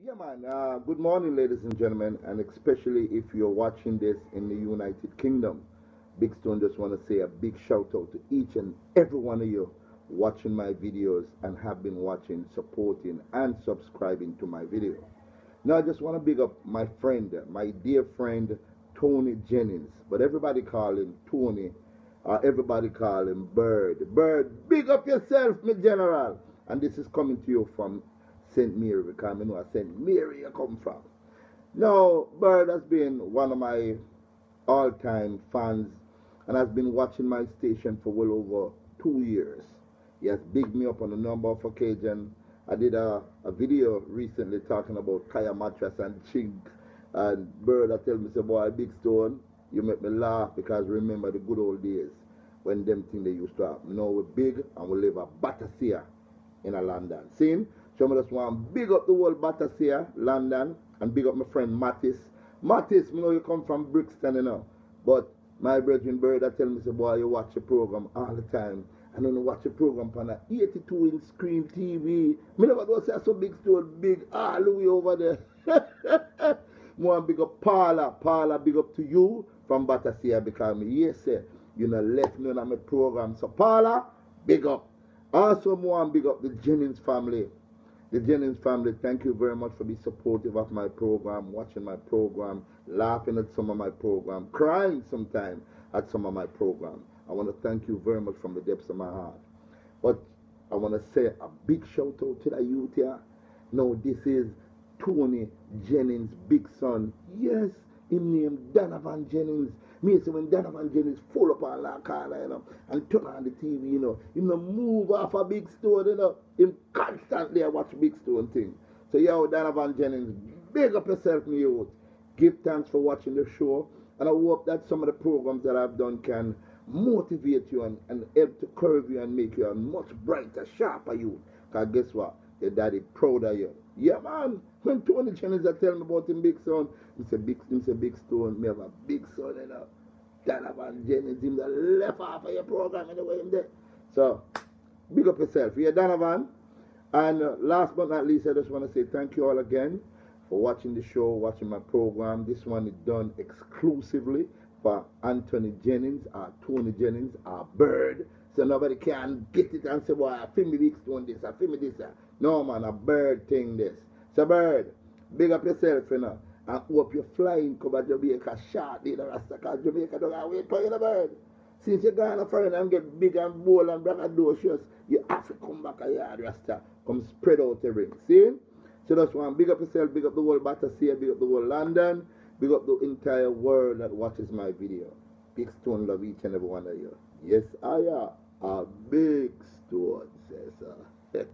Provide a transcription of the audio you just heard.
Yeah, man. Good morning, ladies and gentlemen, and especially if you're watching this in the United Kingdom. Big Stone just want to say a big shout out to each and every one of you watching my videos and have been watching, supporting, and subscribing to my video. Now, I just want to big up my friend, my dear friend, Tony Jennings, but everybody call him Tony, everybody call him Bird. Bird, big up yourself, my general. And this is coming to you from St. Mary, because I know St. Mary you come from. Now, Bird has been one of my all-time fans and has been watching my station for well over 2 years. He has bigged me up on a number of occasions. I did a video recently talking about Kaya mattress and chinks, and Bird I tell me, say, boy, Big Stone, you make me laugh because remember the good old days when them things they used to have. Now we're big and we live at Battersea in a London. See? So I just want to big up the whole Battersea, London, and big up my friend Mattis. Mattis, you know you come from Brixton, you know. But my brethren Bird, I tell me, say, boy, you watch the program all the time. And then you watch the program on an 82-inch screen TV. Me never do say so Big Stone, big all the way over there. More big up Paula. Paula, big up to you from Battersea because me, yes, sir, you know, left me on my program. So Paula, big up. Also, more big up the Jennings family. The Jennings family, thank you very much for being supportive of my program, watching my program, laughing at some of my program, crying sometimes at some of my program. I want to thank you very much from the depths of my heart. But I want to say a big shout out to the youth here. Now, this is Tony Jennings' big son. Yes, him named Donovan Jennings. Me say when Donovan Jennings full up on that corner, you know, and turn on the TV, you know, him no move off a Big Stone, you know, him constantly watch Big Stone thing. So yo, Donovan Jennings, big up yourself, me youth. Give thanks for watching the show, and I hope that some of the programs that I've done can motivate you and help to curve you and make you a much brighter, sharper youth. Because guess what? Your daddy proud of you. Yeah, man. When Tony Jennings tell me about him big son, he say big Stone, me have a big son, you know. Donovan Jennings, him the left half of your program anyway him there. So, big up yourself. Yeah, Donovan. And last but not least, I just want to say thank you all again for watching the show, watching my program. This one is done exclusively for Anthony Jennings, Tony Jennings, Bird. So nobody can get it and say, boy, I feel me Big Stone this, I feel me this. No, man, a Bird thing this. So, Bird, big up yourself, you know. And hope you're flying cover Jamaica shortly, the rest because Jamaica don't have wait for you, the Bird. Since you're going to foreign and get big and bold and braggadocious, you have to come back a yard, Rasta. Come spread out the ring. See? So that's one. Big up yourself, big up the whole Battersea, big up the whole London, big up the entire world that watches my video. Big Stone love each and every one of you. Yes, I am a Big Stone, says